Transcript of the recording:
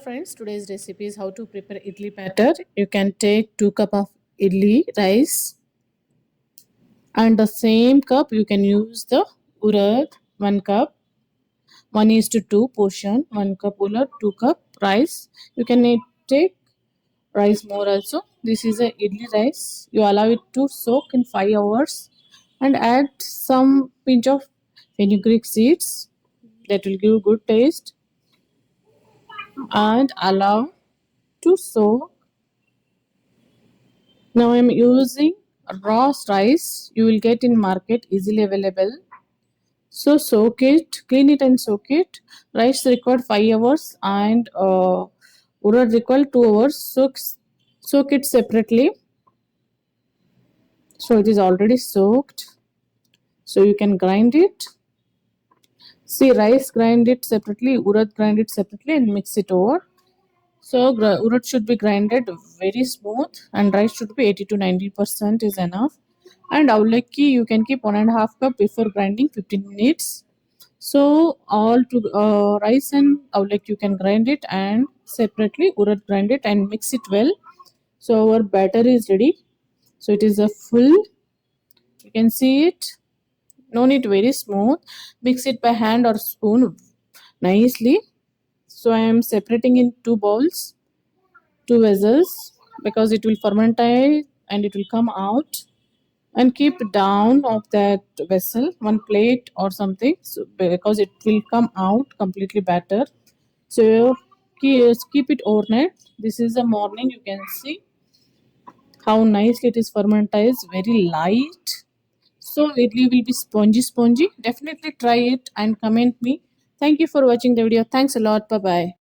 Friends, today's recipe is how to prepare idli batter. You can take 2 cup of idli rice and the same cup you can use the urad 1 cup, 1 is to 2 portion, 1 cup urad, 2 cup rice. You can take rice more also. This is a idli rice. You allow it to soak in 5 hours and add some pinch of fenugreek seeds that will give good taste and allow to soak. Now I'm using raw rice you will get in market easily available. So soak it, clean it and soak it. Rice required 5 hours and urad required 2 hours. Soak it separately. So it is already soaked. So you can grind it. See, rice grind it separately, urad grind it separately and mix it over. So urad should be grinded very smooth and rice should be 80 to 90% is enough. And avlaki you can keep 1.5 cup before grinding 15 minutes. So all to rice and avlaki you can grind it and separately urad grind it and mix it well. So our batter is ready. So it is a full. You can see it. No need very smooth. Mix it by hand or spoon nicely. So I am separating in 2 bowls, 2 vessels because it will fermentate and it will come out, and keep down of that vessel 1 plate or something, so because it will come out completely better. So keep it overnight. This is the morning. You can see how nicely it is fermented, very light. So idli will be spongy. Definitely try it and comment me. Thank you for watching the video. Thanks a lot. Bye bye.